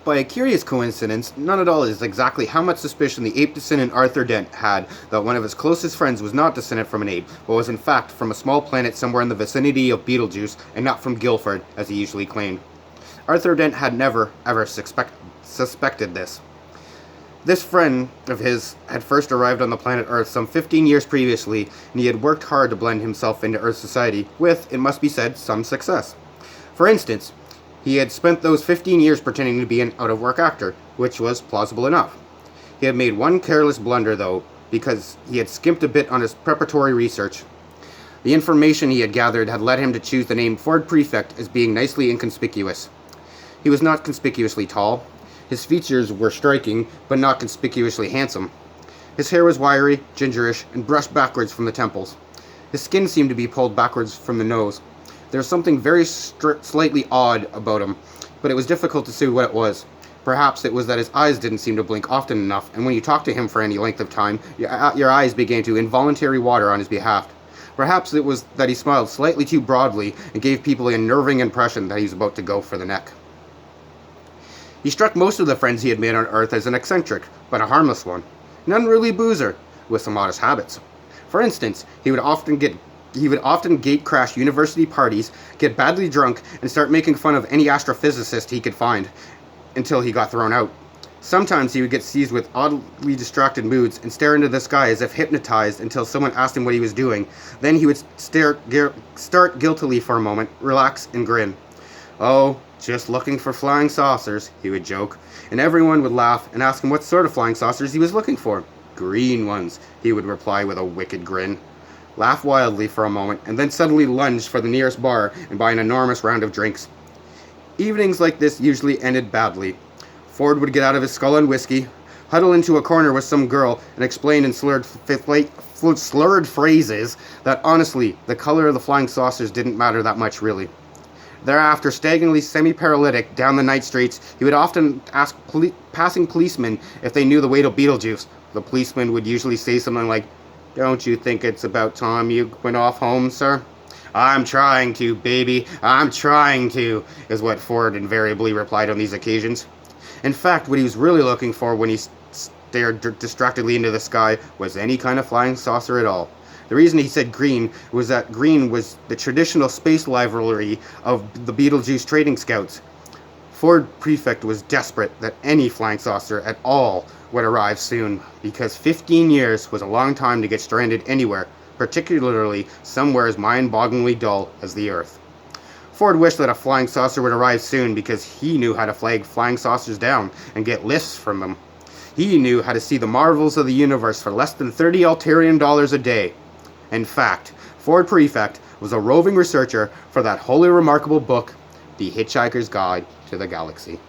By a curious coincidence, none at all is exactly how much suspicion the ape descendant Arthur Dent had that one of his closest friends was not descended from an ape, but was in fact from a small planet somewhere in the vicinity of Betelgeuse, and not from Guildford, as he usually claimed. Arthur Dent had never, ever suspected this. This friend of his had first arrived on the planet Earth some 15 years previously, and he had worked hard to blend himself into Earth society, with, it must be said, some success. For instance, he had spent those 15 years pretending to be an out-of-work actor, which was plausible enough. He had made one careless blunder, though, because he had skimped a bit on his preparatory research. The information he had gathered had led him to choose the name Ford Prefect as being nicely inconspicuous. He was not conspicuously tall. His features were striking, but not conspicuously handsome. His hair was wiry, gingerish, and brushed backwards from the temples. His skin seemed to be pulled backwards from the nose. There was something very slightly odd about him, but it was difficult to see what it was. Perhaps it was that his eyes didn't seem to blink often enough, and when you talked to him for any length of time, your eyes began to involuntarily water on his behalf. Perhaps it was that he smiled slightly too broadly and gave people the unnerving impression that he was about to go for the neck. He struck most of the friends he had made on Earth as an eccentric, but a harmless one. An unruly boozer, with some modest habits. For instance, he would often gate-crash university parties, get badly drunk, and start making fun of any astrophysicist he could find, until he got thrown out. Sometimes he would get seized with oddly distracted moods and stare into the sky as if hypnotized until someone asked him what he was doing. Then he would start guiltily for a moment, relax, and grin. "Oh, just looking for flying saucers," he would joke, and everyone would laugh and ask him what sort of flying saucers he was looking for. "Green ones," he would reply with a wicked grin. Laugh wildly for a moment, and then suddenly lunge for the nearest bar and buy an enormous round of drinks. Evenings like this usually ended badly. Ford would get out of his skull and whiskey, huddle into a corner with some girl, and explain in slurred phrases that, honestly, the color of the flying saucers didn't matter that much, really. Thereafter, staggeringly semi-paralytic down the night streets, he would often ask passing policemen if they knew the way to Betelgeuse. The policeman would usually say something like, "Don't you think it's about time you went off home, sir?" "I'm trying to, baby, I'm trying to," is what Ford invariably replied on these occasions. In fact, what he was really looking for when he stared distractedly into the sky was any kind of flying saucer at all. The reason he said green was that green was the traditional space livery of the Betelgeuse trading scouts. Ford Prefect was desperate that any flying saucer at all would arrive soon, because 15 years was a long time to get stranded anywhere, particularly somewhere as mind-bogglingly dull as the Earth. Ford wished that a flying saucer would arrive soon because he knew how to flag flying saucers down and get lifts from them. He knew how to see the marvels of the universe for less than $30 Altarian a day. In fact, Ford Prefect was a roving researcher for that wholly remarkable book, The Hitchhiker's Guide to the Galaxy.